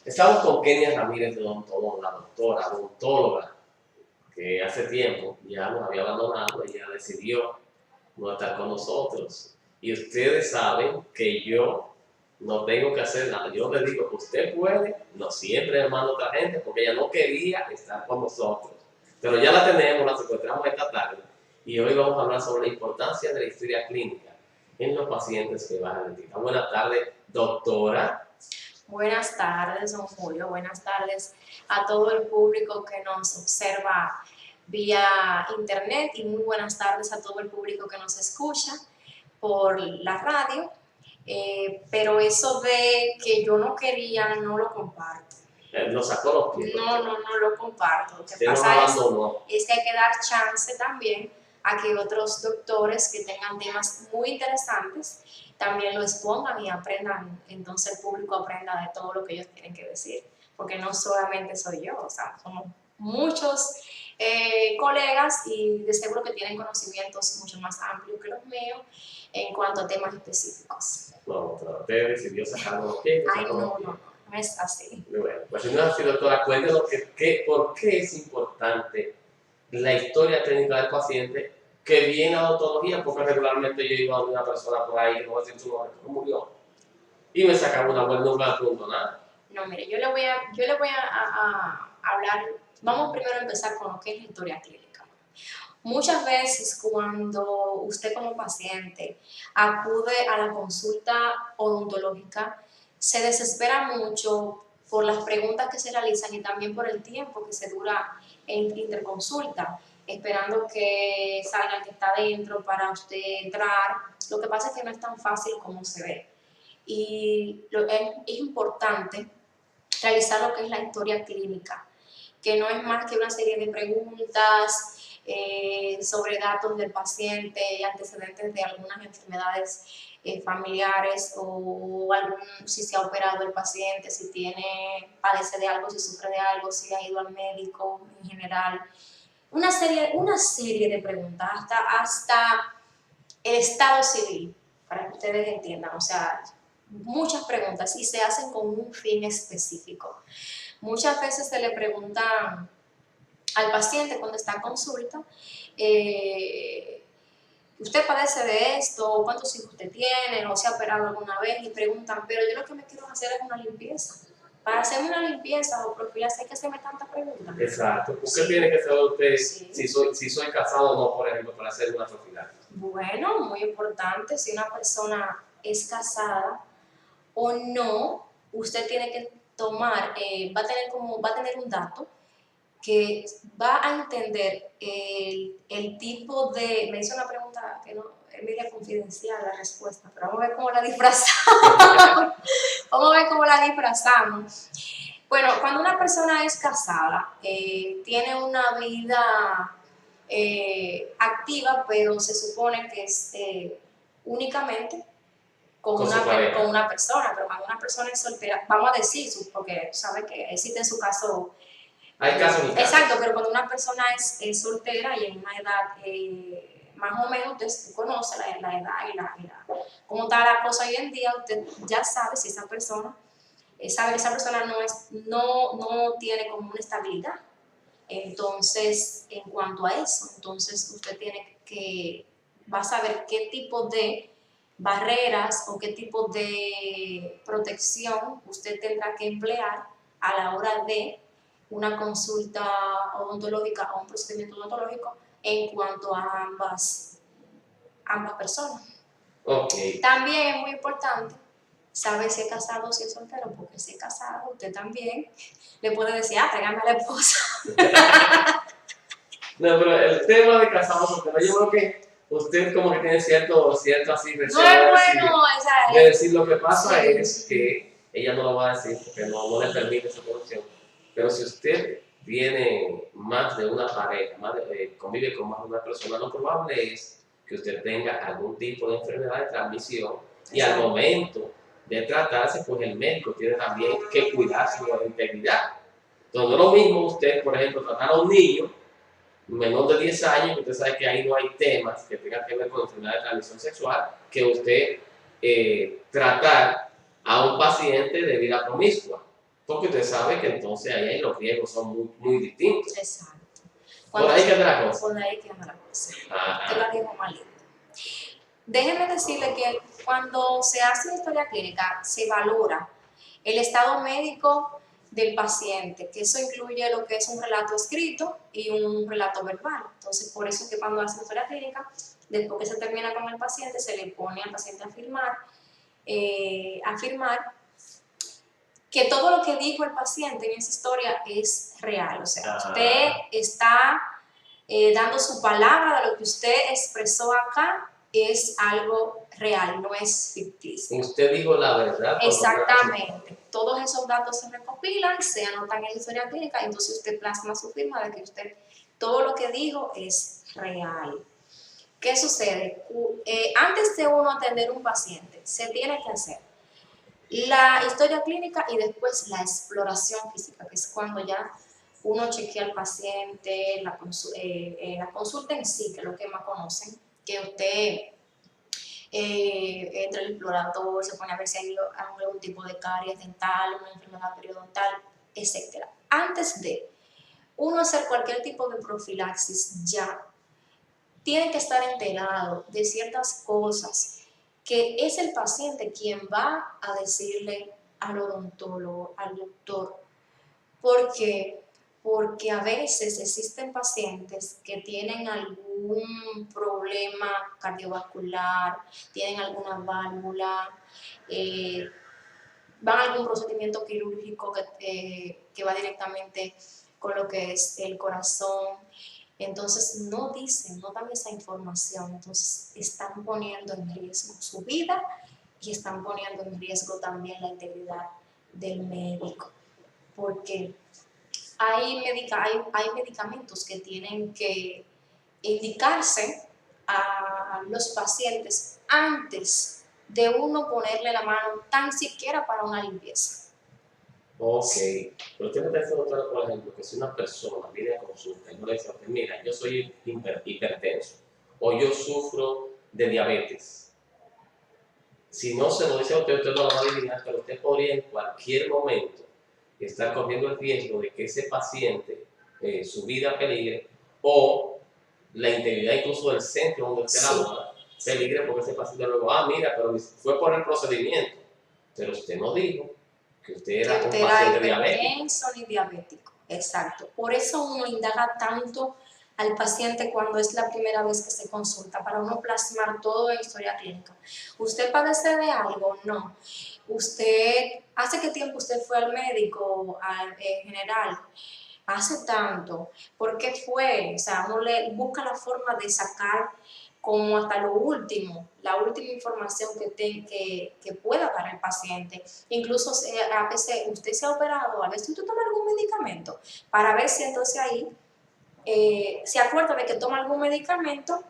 Estamos con Kenia Ramírez de Odontóloga, la odontóloga, que hace tiempo ya nos había abandonado. Ella decidió no estar con nosotros. Y ustedes saben que yo no tengo que hacer nada. Yo le digo, usted puede, no siempre me manda otra gente, porque ella no quería estar con nosotros. Pero ya la tenemos, la secuestramos esta tarde. Y hoy vamos a hablar sobre la importancia de la historia clínica en los pacientes que van a dentista. Buenas tardes, doctora. Buenas tardes, don Julio. Buenas tardes a todo el público que nos observa vía internet y muy buenas tardes a todo el público que nos escucha por la radio. Pero eso de que yo no quería, no lo comparto. Lo sacó los pies. No lo comparto. Lo que Usted nos pasa abandonó. es que hay que dar chance también a que otros doctores que tengan temas muy interesantes también lo expongan y aprendan, entonces el público aprenda de todo lo que ellos tienen que decir, porque no solamente soy yo, o sea, somos muchos colegas y de seguro que tienen conocimientos mucho más amplios que los míos en cuanto a temas específicos. No, pero usted decidió sacarlo los pies. Ay, no es así. Bueno, pues si no es así, doctora, cuéntenos por qué es importante la historia clínica del paciente que viene a odontología, porque regularmente yo iba a una persona por ahí, no voy a decir su nombre, que murió, y me sacaba una buena, nunca me preguntó nada. No, mire, yo le voy a hablar, vamos primero a empezar con lo que es la historia clínica. Muchas veces cuando usted como paciente acude a la consulta odontológica, se desespera mucho por las preguntas que se realizan y también por el tiempo que se dura en interconsulta, esperando que salga el que está dentro para usted entrar. Lo que pasa es que no es tan fácil como se ve. Y es importante realizar lo que es la historia clínica, que no es más que una serie de preguntas sobre datos del paciente y antecedentes de algunas enfermedades familiares o si se ha operado el paciente, si padece de algo, si sufre de algo, si ha ido al médico en general. Una serie de preguntas, hasta el estado civil, para que ustedes entiendan, o sea, muchas preguntas y se hacen con un fin específico. Muchas veces se le preguntan al paciente cuando está en consulta, ¿usted padece de esto? ¿Cuántos hijos usted tiene? ¿O se ha operado alguna vez? Y preguntan, pero yo lo que me quiero hacer es una limpieza. Para hacerme una limpieza o profilaxis hay que hacerme tantas preguntas. Exacto. ¿Por qué tiene que saber usted si soy casado o no, por ejemplo, para hacer una profilaxis? Bueno, muy importante, si una persona es casada o no, usted tiene que tomar, va a tener un dato que va a entender el tipo de, me hizo una pregunta que no es media confidencial la respuesta, pero vamos a ver cómo la disfrazamos. Vamos a ver cómo la disfrazamos. Bueno, cuando una persona es casada, tiene una vida activa, pero se supone que es únicamente con una persona, pero cuando una persona es soltera, vamos a decir, porque sabe que existe en su caso. Hay casos y casos. Exacto, pero cuando una persona es soltera y en una edad más o menos usted conoce la edad y cómo está la cosa hoy en día, usted ya sabe si esa persona no tiene como una estabilidad. Entonces, en cuanto a eso, entonces usted va a saber qué tipo de barreras o qué tipo de protección usted tendrá que emplear a la hora de una consulta odontológica o un procedimiento odontológico en cuanto a ambas personas. Okay. También es muy importante saber si es casado o si es soltero, porque si es casado, usted también le puede decir, tráigame a la esposa. No, pero el tema de casado soltero, yo creo que usted como que tiene cierto así recelo de decir lo que pasa es que ella no lo va a decir porque no le permite esa corrupción. Pero si usted tiene más de una pareja, convive con más de una persona, lo probable es que usted tenga algún tipo de enfermedad de transmisión y al momento de tratarse, pues el médico tiene también que cuidar su integridad. Entonces, no es lo mismo usted, por ejemplo, tratar a un niño menor de 10 años, que usted sabe que ahí no hay temas que tengan que ver con enfermedad de transmisión sexual, que usted tratar a un paciente de vida promiscua. Porque usted sabe que entonces ahí los riesgos son muy distintos. Exacto. Por ahí que anda la cosa. Por ahí que anda la cosa. Ajá. Usted la dijo mal. Déjeme decirle que cuando se hace una historia clínica, se valora el estado médico del paciente, que eso incluye lo que es un relato escrito y un relato verbal. Entonces, por eso es que cuando hace una historia clínica, después que se termina con el paciente, se le pone al paciente a firmar que todo lo que dijo el paciente en esa historia es real. O sea, usted está dando su palabra de lo que usted expresó acá, es algo real, no es ficticio. Usted dijo la verdad. Exactamente. Todos esos datos se recopilan, se anotan en la historia clínica, y entonces usted plasma su firma de que usted, todo lo que dijo es real. ¿Qué sucede? Antes de uno atender a un paciente, se tiene que hacer la historia clínica y después la exploración física, que es cuando ya uno chequea al paciente, la consulta en sí, que es lo que más conocen, que usted entra al explorador, se pone a ver si hay algún tipo de caries dental, una enfermedad periodontal, etc. Antes de uno hacer cualquier tipo de profilaxis, ya tiene que estar enterado de ciertas cosas que es el paciente quien va a decirle al odontólogo, al doctor. ¿Por qué? Porque a veces existen pacientes que tienen algún problema cardiovascular, tienen alguna válvula, van a algún procedimiento quirúrgico que va directamente con lo que es el corazón. Entonces no dicen, no dan esa información, entonces están poniendo en riesgo su vida y están poniendo en riesgo también la integridad del médico, porque hay medicamentos que tienen que indicarse a los pacientes antes de uno ponerle la mano tan siquiera para una limpieza. Ok, pero usted me está diciendo, doctora, por ejemplo, que si una persona viene a consulta y no le dice, mira, yo soy hipertenso o yo sufro de diabetes, si no se lo dice a usted no lo va a adivinar, pero usted podría en cualquier momento estar corriendo el riesgo de que ese paciente, su vida peligre o la integridad incluso del centro donde usted labora, peligre porque ese paciente luego, mira, pero fue por el procedimiento, pero usted no dijo que usted era un paciente diabético. Ni diabético, exacto. Por eso uno indaga tanto al paciente cuando es la primera vez que se consulta, para uno plasmar todo en historia clínica. ¿Usted padece de algo? No. ¿Hace qué tiempo usted fue al médico general? Hace tanto. ¿Por qué fue? O sea, uno le busca la forma de sacar como hasta lo último, la última información que pueda dar el paciente. Incluso a veces usted se ha operado, a veces usted toma algún medicamento, para ver si entonces ahí se acuerda de que toma algún medicamento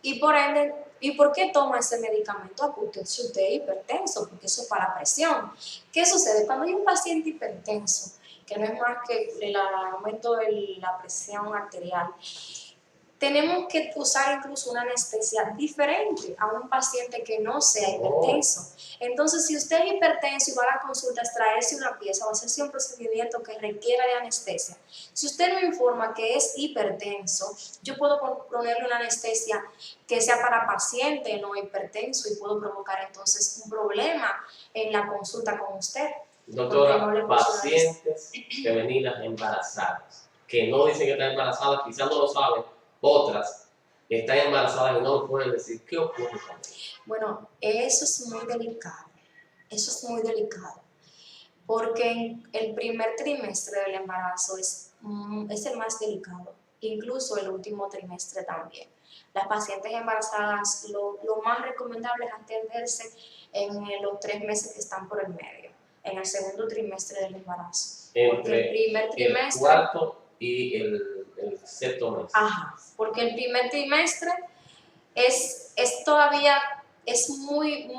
y por ende, ¿y por qué toma ese medicamento? Porque usted es hipertenso, porque eso es para presión. ¿Qué sucede? Cuando hay un paciente hipertenso, que no es más que el aumento de la presión arterial, tenemos que usar incluso una anestesia diferente a un paciente que no sea hipertenso. Entonces, si usted es hipertenso y va a la consulta a extraerse una pieza o hacerse un procedimiento que requiera de anestesia, si usted me informa que es hipertenso, yo puedo ponerle una anestesia que sea para paciente no hipertenso y puedo provocar entonces un problema en la consulta con usted. Doctora, no pacientes femeninas embarazadas que no dicen que están embarazadas, quizás no lo saben, otras están embarazadas y no lo pueden decir. ¿Qué ocurre con eso? Bueno, eso es muy delicado. Eso es muy delicado. Porque el primer trimestre del embarazo es el más delicado. Incluso el último trimestre también. Las pacientes embarazadas, lo más recomendable es atenderse en los 3 meses que están por el medio, en el segundo trimestre del embarazo. Porque el primer trimestre... El cuarto y el sexto mes. Ajá, porque el primer trimestre es todavía, es muy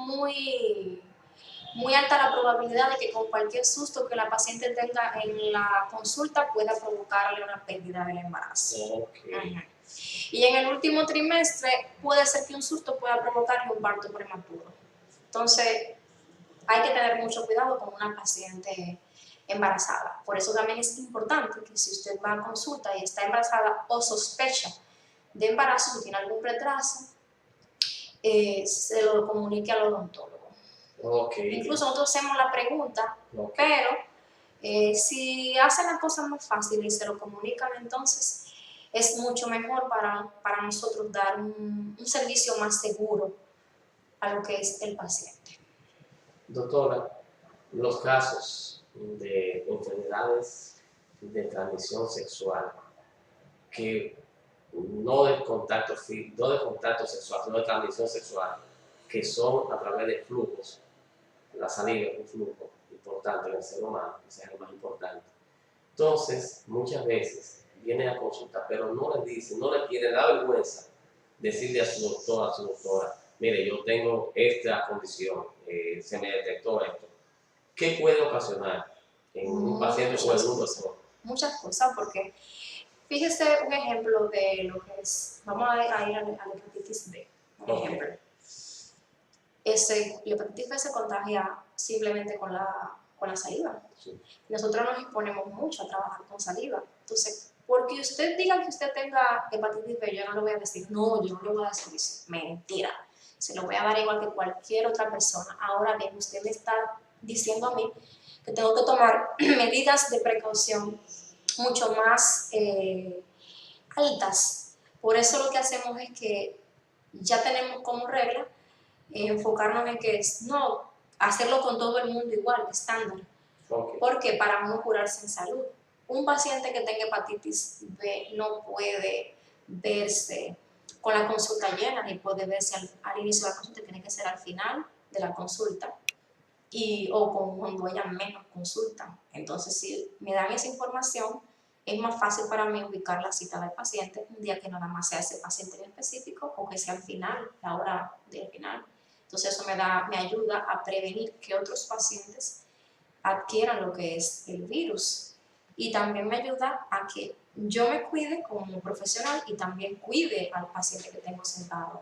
alta la probabilidad de que con cualquier susto que la paciente tenga en la consulta pueda provocarle una pérdida del embarazo. Okay. Y en el último trimestre puede ser que un susto pueda provocarle un parto prematuro. Entonces, hay que tener mucho cuidado con una paciente embarazada. Por eso también es importante que si usted va a consulta y está embarazada o sospecha de embarazo, si tiene algún retraso, se lo comunique al odontólogo. Okay. Incluso nosotros hacemos la pregunta, Okay. pero si hacen las cosas más fáciles y se lo comunican, entonces es mucho mejor para nosotros dar un servicio más seguro a lo que es el paciente. Doctora, los casos de enfermedades de transmisión sexual que no de contacto sexual, sino de transmisión sexual, que son a través de flujos. La saliva es un flujo importante en el ser humano, ese es el más importante. Entonces, muchas veces viene a consultar, pero no le dice, no le quiere, da vergüenza decirle a su doctora, mire, yo tengo esta condición, se me detectó esto. ¿Qué puede ocasionar en un paciente o en un doctor? Muchas cosas, porque fíjese un ejemplo de lo que es, vamos a ir a la hepatitis B, un ejemplo. La hepatitis B se contagia simplemente con la saliva. Sí. Nosotros nos exponemos mucho a trabajar con saliva. Entonces, porque usted diga que usted tenga hepatitis B, yo no le voy a decir, no, yo no le voy a dar servicio. Mentira. Se lo voy a dar igual que cualquier otra persona. Ahora bien, usted me está diciendo a mí que tengo que tomar medidas de precaución mucho más altas. Por eso lo que hacemos es que ya tenemos como regla enfocarnos en que es no hacerlo con todo el mundo igual, estándar. Okay. Porque para uno curarse en salud, un paciente que tenga hepatitis B no puede verse con la consulta llena, ni puede verse al inicio de la consulta, tiene que ser al final de la consulta o cuando haya menos consulta. Entonces, si me dan esa información, es más fácil para mí ubicar la cita del paciente un día que nada más sea ese paciente en específico o que sea al final, la hora del final. Entonces, eso me ayuda a prevenir que otros pacientes adquieran lo que es el virus. Y también me ayuda a que yo me cuide como profesional y también cuide al paciente que tengo sentado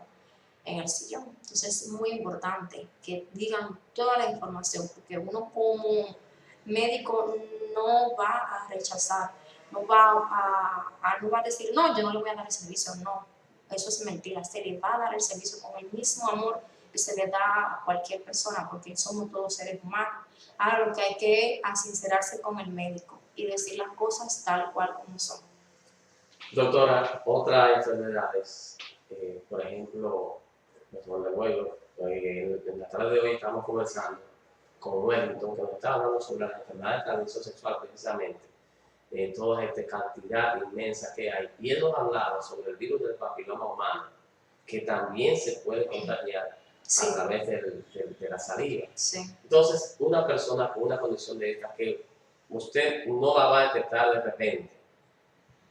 en el sillón. Entonces es muy importante que digan toda la información, porque uno como médico no va a rechazar, no va a decir, no, yo no le voy a dar el servicio, no. Eso es mentira, se le va a dar el servicio con el mismo amor que se le da a cualquier persona, porque somos todos seres humanos. Ahora lo que hay que es sincerarse con el médico y decir las cosas tal cual como son. Doctora, otras enfermedades, por ejemplo, en la tarde de hoy estamos conversando con Wellington, que nos está hablando sobre las enfermedades de transmisión sexual precisamente, toda esta cantidad inmensa que hay. Y él nos hablaba sobre el virus del papiloma humano, que también se puede contagiar Sí. a través de la saliva. Sí. Entonces, una persona con una condición de esta que usted no la va a detectar de repente,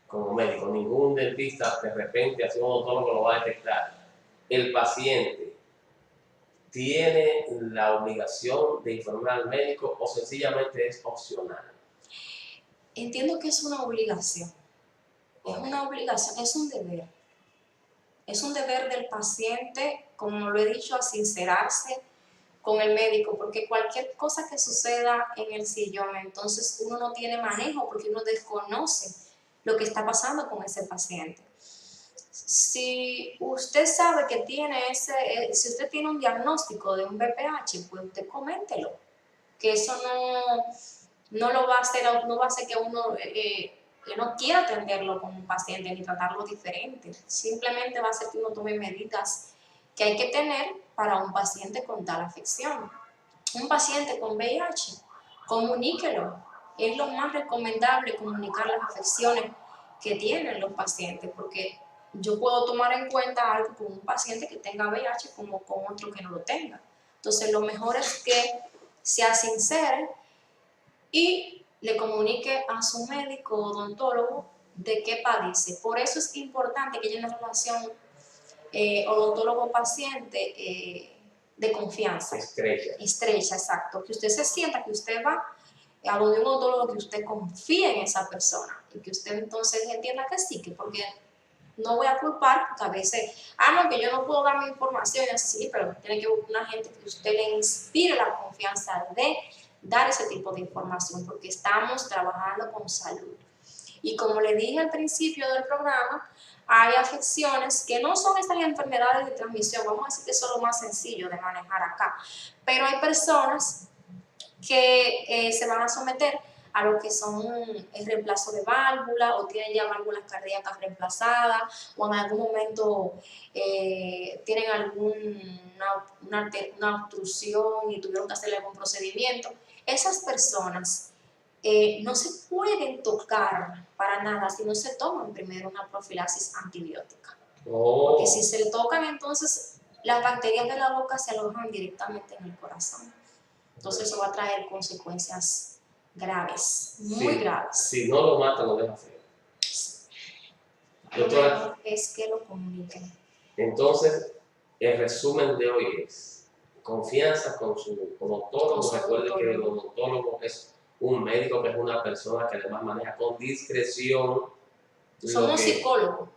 como médico, ningún dentista de repente, así un odontólogo lo va a detectar. El paciente tiene la obligación de informar al médico o sencillamente es opcional. Entiendo que es una obligación. Es una obligación, es un deber. Es un deber del paciente, como lo he dicho, a sincerarse con el médico, porque cualquier cosa que suceda en el sillón, entonces uno no tiene manejo porque uno desconoce lo que está pasando con ese paciente. Si usted sabe que tiene si usted tiene un diagnóstico de un BPH, pues usted coméntelo, que eso no lo va a hacer, no va a hacer que uno no quiera atenderlo como un paciente ni tratarlo diferente. Simplemente va a hacer que uno tome medidas que hay que tener para un paciente con tal afección. Un paciente con VIH, comuníquelo. Es lo más recomendable comunicar las afecciones que tienen los pacientes, porque yo puedo tomar en cuenta algo con un paciente que tenga VIH como con otro que no lo tenga. Entonces, lo mejor es que sea sincero y le comunique a su médico o odontólogo de qué padece. Por eso es importante que haya una relación odontólogo-paciente de confianza. Estrecha, exacto. Que usted se sienta que usted va a donde un odontólogo, que usted confíe en esa persona y que usted entonces entienda que sí, que porque no voy a culpar, porque a veces, no, que yo no puedo dar mi información así, pero tiene que buscar una gente que usted le inspire la confianza de dar ese tipo de información, porque estamos trabajando con salud. Y como le dije al principio del programa, hay afecciones que no son estas enfermedades de transmisión, vamos a decir que eso es lo más sencillo de manejar acá, pero hay personas que se van a someter a lo que son el reemplazo de válvula o tienen ya válvulas cardíacas reemplazadas o en algún momento tienen una obstrucción y tuvieron que hacerle algún procedimiento. Esas personas no se pueden tocar para nada si no se toman primero una profilaxis antibiótica. Porque si se le tocan, entonces las bacterias de la boca se alojan directamente en el corazón. Entonces eso va a traer consecuencias graves, muy graves. Si no lo mata, lo deja hacer. Lo mejor es que lo comuniquen. Entonces, el resumen de hoy es confianza con su odontólogo. Recuerde que el odontólogo es un médico, que es una persona que además maneja con discreción. Somos psicólogos.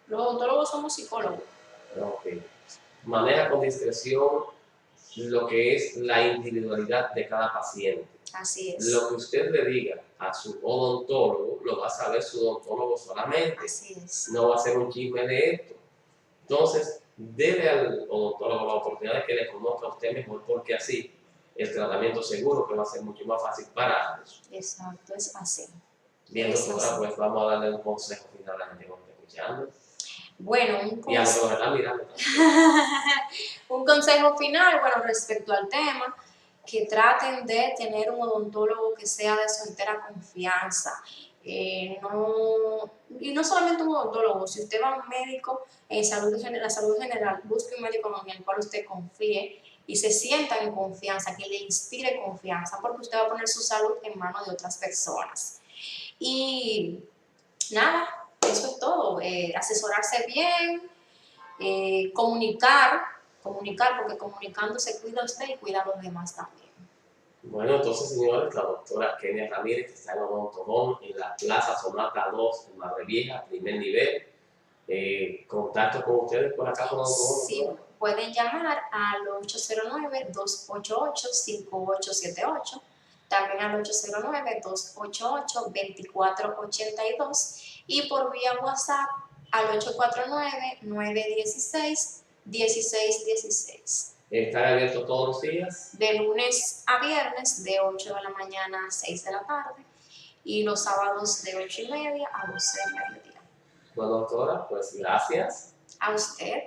Los odontólogos somos psicólogos. Okay. Maneja con discreción lo que es la individualidad de cada paciente. Así es. Lo que usted le diga a su odontólogo, lo va a saber su odontólogo solamente. Así es. No va a ser un chisme de esto. Entonces, dele al odontólogo la oportunidad de que le conozca a usted mejor, porque así el tratamiento seguro que va a ser mucho más fácil para ambos. Exacto, es así. Bien, doctora, pues vamos a darle un consejo final a la gente que nos está escuchando. Bueno, y a los que nos están mirando. Un consejo final, bueno, respecto al tema, que traten de tener un odontólogo que sea de su entera confianza. Y no solamente un odontólogo, si usted va a un médico en salud general, busque un médico en el cual usted confíe y se sienta en confianza, que le inspire confianza, porque usted va a poner su salud en manos de otras personas. Y nada, eso es todo. Asesorarse bien, comunicar, porque comunicando se cuida usted y cuida a los demás también. Bueno, entonces, señores, la doctora Kenia Ramírez, que está en Odontodón, en la Plaza Sonata 2, en Madrevieja, primer nivel. Contacto con ustedes por acá por Odontodón. Sí, pueden llamar al 809-288-5878, también al 809-288-2482 y por vía WhatsApp al 849-916-1616. ¿Están abiertos todos los días? De lunes a viernes, de 8 de la mañana a 6 de la tarde, y los sábados de 8:30 a 12 del mediodía. Bueno, doctora, pues gracias. A usted.